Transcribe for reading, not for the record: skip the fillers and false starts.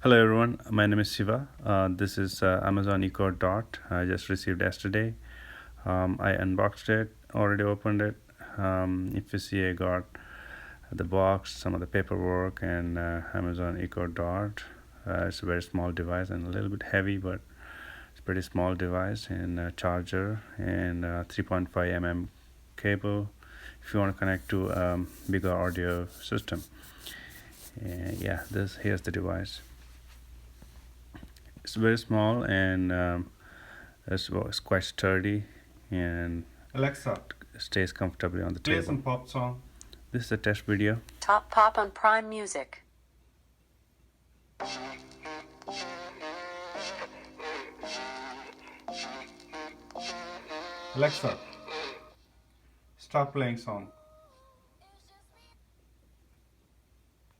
Hello everyone, my name is Shiva. This is Amazon Echo Dot. I just received yesterday. I unboxed it, already opened it. If you see, I got the box, some of the paperwork, and Amazon Echo Dot. It's a very small device and a little bit heavy, but it's a pretty small device, and a charger and 3.5 mm cable if you want to connect to bigger audio system. And yeah, this here's the device. It's very small and it's quite sturdy and Alexa, stays comfortably on the play table. some pop song. This is a test video. Top Pop on Prime Music. Alexa, stop playing song.